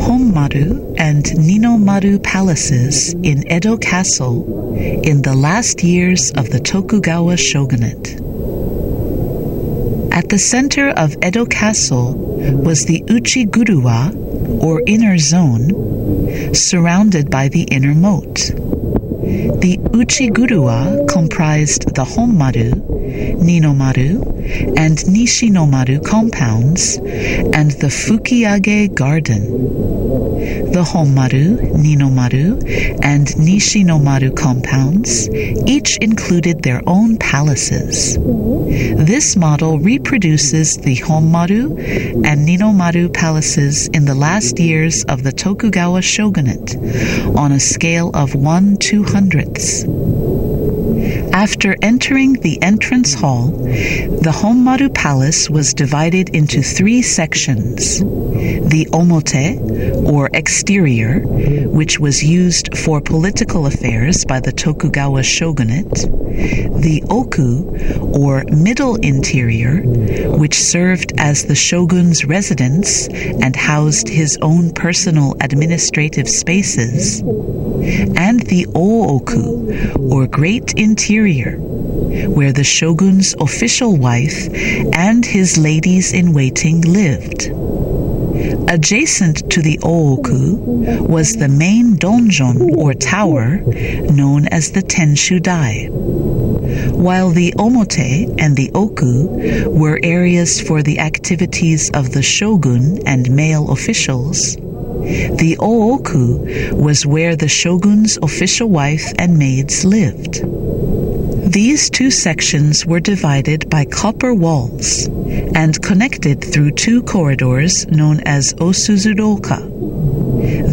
Honmaru and Ninomaru palaces in Edo Castle in the last years of the Tokugawa shogunate. At the center of Edo Castle was the Uchiguruwa, or inner zone, surrounded by the inner moat. The Uchiguruwa comprised the Honmaru, Ninomaru, and Nishinomaru compounds and the Fukiage Garden. The Honmaru, Ninomaru, and Nishinomaru compounds each included their own palaces. This model reproduces the Honmaru and Ninomaru palaces in the last years of the Tokugawa shogunate on a scale of 1/200. After entering the entrance hall, the Honmaru Palace was divided into 3 sections: the Omote, or exterior, which was used for political affairs by the Tokugawa shogunate; the Oku, or middle interior, which served as the shogun's residence and housed his own personal administrative spaces; and the Ooku, or great interior, where the shogun's official wife and his ladies-in-waiting lived. Adjacent to the Ooku was the main donjon, or tower, known as the Tenshudai. While the Omote and the Oku were areas for the activities of the shogun and male officials, the Ooku was where the shogun's official wife and maids lived. These 2 sections were divided by copper walls and connected through 2 corridors known as Osuzuroka.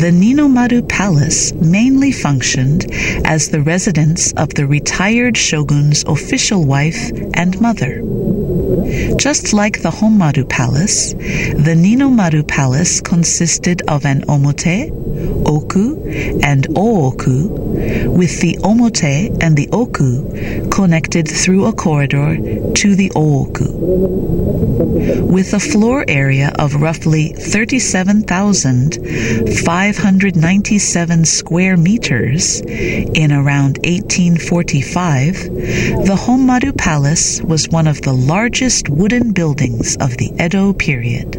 The Ninomaru Palace mainly functioned as the residence of the retired shogun's official wife and mother. Just like the Honmaru Palace, the Ninomaru Palace consisted of an Omote, Oku, and Ooku, with the Omote and the Oku connected through a corridor to the Ooku. With a floor area of roughly 37,597 square meters in around 1845, the Honmaru Palace was one of the largest wooden buildings of the Edo period.